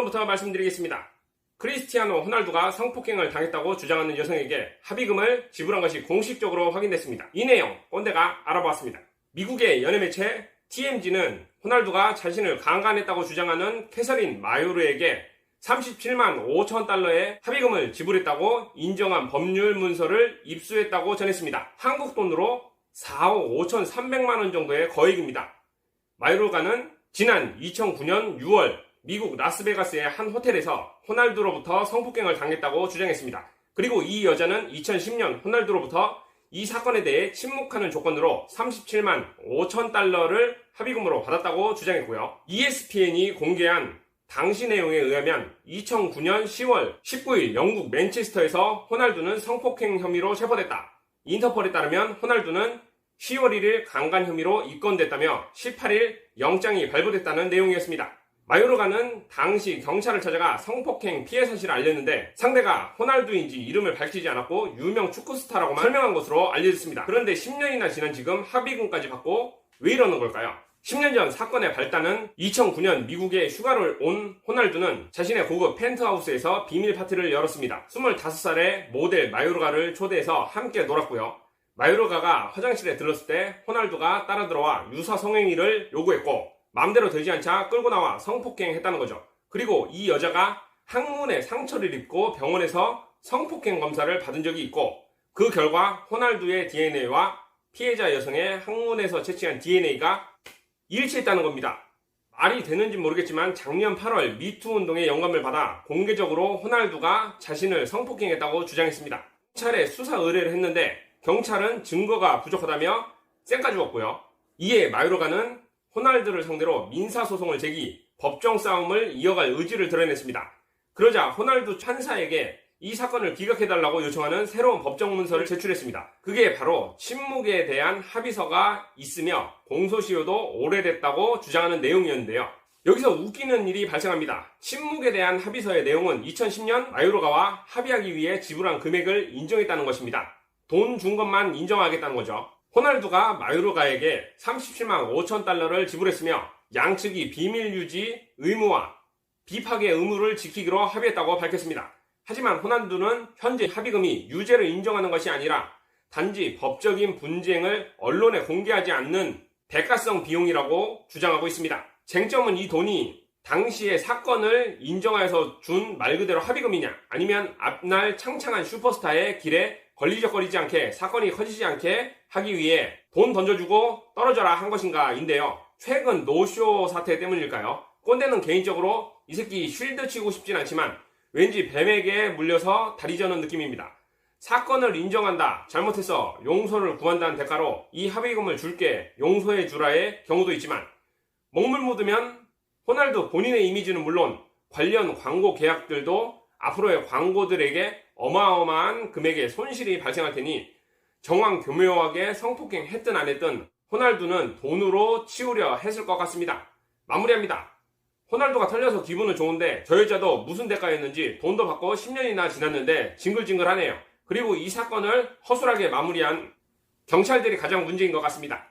결론부터 말씀드리겠습니다. 크리스티아노 호날두가 성폭행을 당했다고 주장하는 여성에게 합의금을 지불한 것이 공식적으로 확인됐습니다. 이 내용 꼰대가 알아보았습니다. 미국의 연예매체 TMZ는 호날두가 자신을 강간했다고 주장하는 캐서린 마요르에게 37만 5천 달러의 합의금을 지불했다고 인정한 법률 문서를 입수했다고 전했습니다. 한국 돈으로 4억 5,300만 원 정도의 거액입니다. 마요르가는 지난 2009년 6월 미국 라스베가스의 한 호텔에서 호날두로부터 성폭행을 당했다고 주장했습니다. 그리고 이 여자는 2010년 호날두로부터 이 사건에 대해 침묵하는 조건으로 37만 5천 달러를 합의금으로 받았다고 주장했고요. ESPN이 공개한 당시 내용에 의하면 2009년 10월 19일 영국 맨체스터에서 호날두는 성폭행 혐의로 체포됐다. 인터폴에 따르면 호날두는 10월 1일 강간 혐의로 입건됐다며 18일 영장이 발부됐다는 내용이었습니다. 마요르가는 당시 경찰을 찾아가 성폭행 피해 사실을 알렸는데 상대가 호날두인지 이름을 밝히지 않았고 유명 축구 스타라고만 설명한 것으로 알려졌습니다. 그런데 10년이나 지난 지금 합의금까지 받고 왜 이러는 걸까요? 10년 전 사건의 발단은 2009년 미국에 휴가를 온 호날두는 자신의 고급 펜트하우스에서 비밀 파티를 열었습니다. 25살의 모델 마요르가를 초대해서 함께 놀았고요. 마요르가가 화장실에 들렀을 때 호날두가 따라 들어와 유사 성행위를 요구했고 마음대로 되지 않자 끌고 나와 성폭행했다는 거죠. 그리고 이 여자가 항문에 상처를 입고 병원에서 성폭행 검사를 받은 적이 있고 그 결과 호날두의 DNA와 피해자 여성의 항문에서 채취한 DNA가 일치했다는 겁니다. 말이 되는지 모르겠지만 작년 8월 미투 운동의 영감을 받아 공개적으로 호날두가 자신을 성폭행했다고 주장했습니다. 경찰에 수사 의뢰를 했는데 경찰은 증거가 부족하다며 쌩까주었고요. 이에 마요르가는 호날두를 상대로 민사소송을 제기, 법정 싸움을 이어갈 의지를 드러냈습니다. 그러자 호날두 판사에게 이 사건을 기각해달라고 요청하는 새로운 법정 문서를 제출했습니다. 그게 바로 침묵에 대한 합의서가 있으며 공소시효도 오래됐다고 주장하는 내용이었는데요. 여기서 웃기는 일이 발생합니다. 침묵에 대한 합의서의 내용은 2010년 마요르가와 합의하기 위해 지불한 금액을 인정했다는 것입니다. 돈 준 것만 인정하겠다는 거죠. 호날두가 마요르가에게 37만 5천 달러를 지불했으며 양측이 비밀 유지 의무와 비파괴 의무를 지키기로 합의했다고 밝혔습니다. 하지만 호날두는 현재 합의금이 유죄를 인정하는 것이 아니라 단지 법적인 분쟁을 언론에 공개하지 않는 대가성 비용이라고 주장하고 있습니다. 쟁점은 이 돈이 당시의 사건을 인정하여서 준 말 그대로 합의금이냐 아니면 앞날 창창한 슈퍼스타의 길에 걸리적거리지 않게 사건이 커지지 않게 하기 위해 돈 던져주고 떨어져라 한 것인가 인데요. 최근 노쇼 사태 때문일까요? 꼰대는 개인적으로 이 새끼 쉴드 치고 싶진 않지만 왠지 뱀에게 물려서 다리 저는 느낌입니다. 사건을 인정한다, 잘못했어, 용서를 구한다는 대가로 이 합의금을 줄게, 용서해 주라의 경우도 있지만 먹물 묻으면 호날두 본인의 이미지는 물론 관련 광고 계약들도 앞으로의 광고들에게 어마어마한 금액의 손실이 발생할 테니 정황 교묘하게 성폭행 했든 안 했든 호날두는 돈으로 치우려 했을 것 같습니다. 마무리합니다. 호날두가 털려서 기분은 좋은데 저 여자도 무슨 대가였는지 돈도 받고 10년이나 지났는데 징글징글하네요. 그리고 이 사건을 허술하게 마무리한 경찰들이 가장 문제인 것 같습니다.